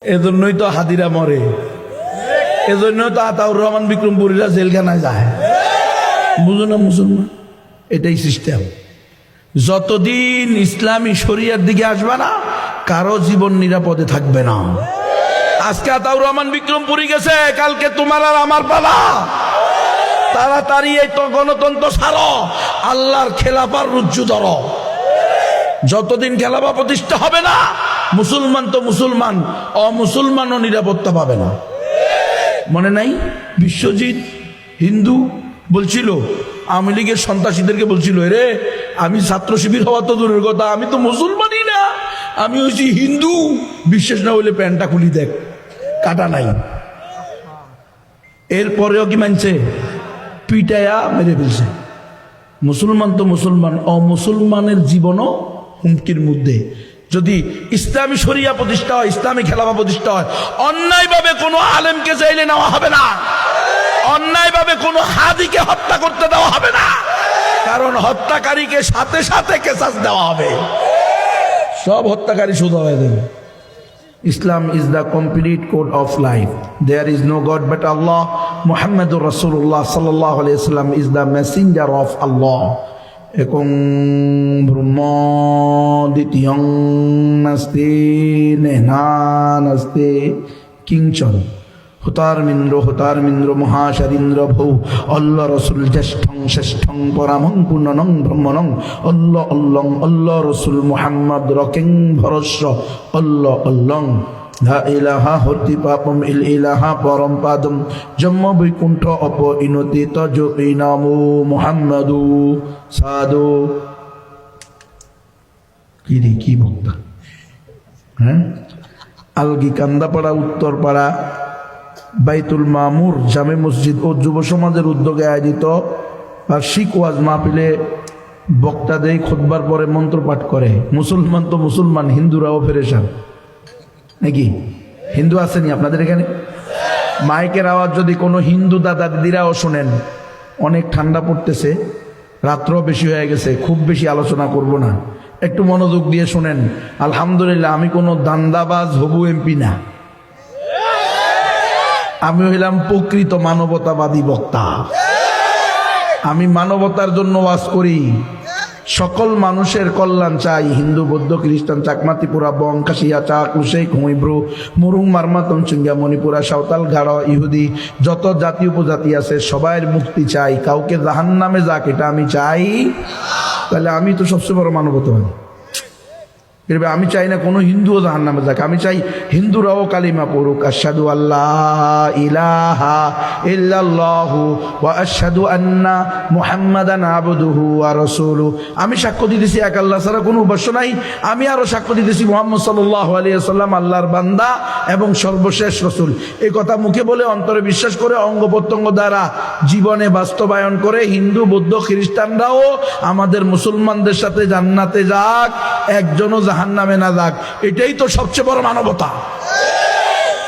এজন্যই তো হাদিরা মরে, এজন্যই তো আতাউর রহমান বিক্রমপুরীরা জেলখানায় যায়। বুঝো না মুসলমান, এটাই সিস্টেম। যতদিন ইসলামী শরিয়ার দিকে আসবে না, কারো জীবন নিরাপদে থাকবে না। আজকে আতাউর রহমান বিক্রমপুরী গেছে, কালকে তোমার আর আমার পালা। তাড়াতাড়ি এই তো গণতন্ত্র ছাড়ো, আল্লাহর খেলাফার রুজ্জু ধরো। যতদিন খেলাফা প্রতিষ্ঠা হবে না, মুসলমান তো মুসলমান, অমুসলমানও নিরাপত্তা পাবে না। মনে নাই বিশ্বজিৎ হিন্দু বলছিল, আওয়ামী লীগের সন্ত্রাসীদেরকে বলছিল, রে আমি ছাত্র শিবির হওয়া তো দূরের কথা, আমি তো মুসলমানই না, আমি হচ্ছি হিন্দু। বিশ্বাস না হলে প্যান্টটা খুলি দেখ, কাটা নাই। এরপরেও কি মানছে? পিটায়া মেরে ফেলছে। মুসলমান তো মুসলমান, অমুসলমানের জীবনও হুমকির মধ্যে। যদি ইসলামী শরিয়া প্রতিষ্ঠা হয়, ইসলামী খেলাফা প্রতিষ্ঠা হয়, অন্যায়ভাবে কোনো আলেমকে চাইলে নেওয়া হবে না, অন্যায়ভাবে কোনো হাদিকে হত্যা করতে দেওয়া হবে না, কারণ হত্যাকারীকে সাথে সাথে কেসাস দেওয়া হবে, সব হত্যাকারী সোজা হয়ে যাবে। Islam is the complete code of life. There is no God but Allah. Muhammadur Rasulullah sallallahu alaihi wasallam is the messenger of Allah. Ekong Brahma ditiyang naste nehna naste kingchon. Hutar mindro mahasharindra bhau. Allah Rasul jasthang shasthang paramang punanang brahmanang. Allah Rasul Muhammad rakeng bharasya. Allah La ilaha horti papam il ilaha param padam. Jamma bikuntha apa inoti tajo inamu Muhammadu sadu. Kiri ki bokta. Algi Kandapara উত্তর পাড়া বাইতুল মামুর জামে মসজিদ ও যুব সমাজের উদ্যোগে আয়োজিত বার্ষিক ওয়াজ মাহফিলে বক্তা দেয়, খুতবার পরে মন্ত্র পাঠ করে। মুসলমান তো মুসলমান, হিন্দুরাও পেরেশান নাকি? হিন্দু আসেনি আপনাদের এখানে? মাইকের আওয়াজ যদি কোনো হিন্দু দাদা দিদিরাও শোনেন, অনেক ঠান্ডা পড়তেছে, রাত্র বেশি হয়ে গেছে, খুব বেশি আলোচনা করব না, একটু মনোযোগ দিয়ে শোনেন। আলহামদুলিল্লাহ, আমি কোনো দান্দাবাজ হবু এমপি না, আমি হইলাম প্রকৃত মানবতাবাদী বক্তা। আমি মানবতার জন্য ওয়াজ করি, সকল মানুষের কল্যাণ চাই। হিন্দু, বৌদ্ধ, খ্রিস্টান, চাকমা, ত্রিপুরা, বং, খাসিয়া, চাক, কুশাই, খুঁইব্রু, মুরুং, মারমা, তঞ্চুঙ্গা, মণিপুরা, সাঁওতাল, গাড়ো, ইহুদি, যত জাতি উপজাতি আছে সবাইয়ের মুক্তি চাই। কাউকে জাহান্নামে যাক এটা আমি চাই। তাহলে আমি তো সবচেয়ে বড় মানবতাবাদী। আমি চাই না কোনো হিন্দুও জাহান্নামে যাক, আমি চাই হিন্দুরাও কালিমা পড়ুক, আশহাদু আল্লাহ ইলাহা ইল্লাল্লাহু ওয়া আশহাদু আন্না মুহাম্মাদান আবদুহু ওয়া রাসূলুহু। আমি সাক্ষ্য দিতেছি এক আল্লাহ ছাড়া কোনো উপাস্য নাই, আমি আরো সাক্ষ্য দিতেছি মুহাম্মদ সাল্লাল্লাহু আলাইহি ওয়াসাল্লাম আল্লাহর বান্দা এবং সর্বশেষ রাসূল। এই কথা মুখে বলে অন্তরে বিশ্বাস করে অঙ্গ প্রত্যঙ্গ দ্বারা জীবনে বাস্তবায়ন করে হিন্দু, বৌদ্ধ, খ্রিস্টানরাও আমাদের মুসলমানদের সাথে জান্নাতে যাক, একজনও জাহান্নামে না যাক, এটাই তো সবচেয়ে বড় মানবতা।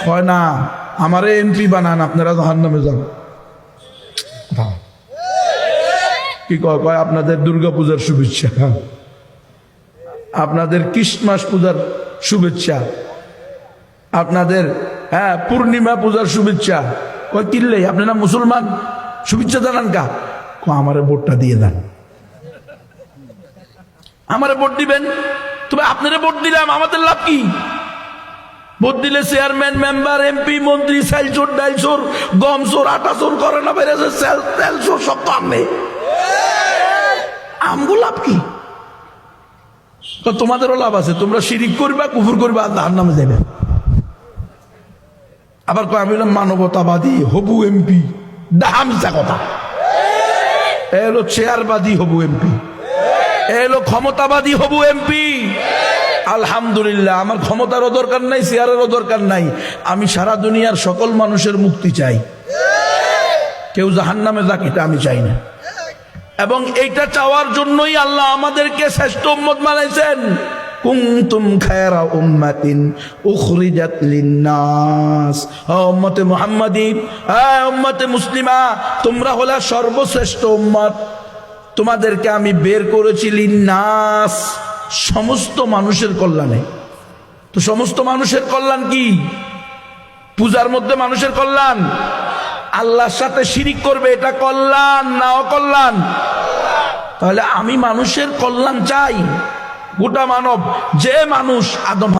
হয় না আমারে এমপি বানান, আপনারা জাহান্নামে যান। কি কয় আপনাদের দুর্গা পূজার শুভেচ্ছা, আপনাদের ক্রিসমাস পূজার শুভেচ্ছা, আপনাদের পূর্ণিমা পূজার শুভেচ্ছা। কয় কিনলে আপনারা মুসলমান, শুভেচ্ছা জানান কা? আমারে ভোটটা দিয়ে দেন, আমারে ভোট দিবেন। তবে আপনারা ভোট দিলাম, আমাদের লাভ কি? ভোট দিলে চেয়ারম্যান, মেম্বার, এমপি, মন্ত্রী, চাল চোর, ডাল চোর, গম চোর, আটা চোর, করে না বেড়েছে, তেল চোর, সব তো আমনে। আমগো লাভ কি? তোমাদেরও লাভ আছে, তোমরা শিরিক করবা, কুফর করবা, জাহান্নামে যাবে। আবার কয় আমি মানবতাবাদী হবু এমপি, দাহামিচা কথা। এলো চেয়ারবাদী হবু এমপি, এলো ক্ষমতাবাদী হবু এমপি। আলহামদুলিল্লাহ, আমার ক্ষমতারও দরকার নাই, চেয়ারেরও দরকার নাই, আমি সারা দুনিয়ার সকল মানুষের মুক্তি চাই, কেউ জাহান্নামে যাক এটা আমি চাই না। এবং এইটা চাওয়ার জন্যই আল্লাহ আমাদেরকে শ্রেষ্ঠ উম্মত বানাইছেন। কুনতুম খায়রা উম্মাতিন উখরিজাত লিন্নাস, উম্মতে মুহাম্মাদি, উম্মতে মুসলিমা, তোমরা হলা সর্বশ্রেষ্ঠ উম্মত। তোমাদেরকে আমি বের করেছি লিন্নাস, সমস্ত মানুষের কল্যাণে। তো সমস্ত মানুষের কল্যাণ কি? পূজার মধ্যে মানুষের কল্যাণ, আল্লাহর সাথে শিরিক করবে এটা কল্যাণ না অকল্যাণ? তাহলে আমি মানুষের কল্যাণ চাই। গোটা মানব, যে মানুষ আদম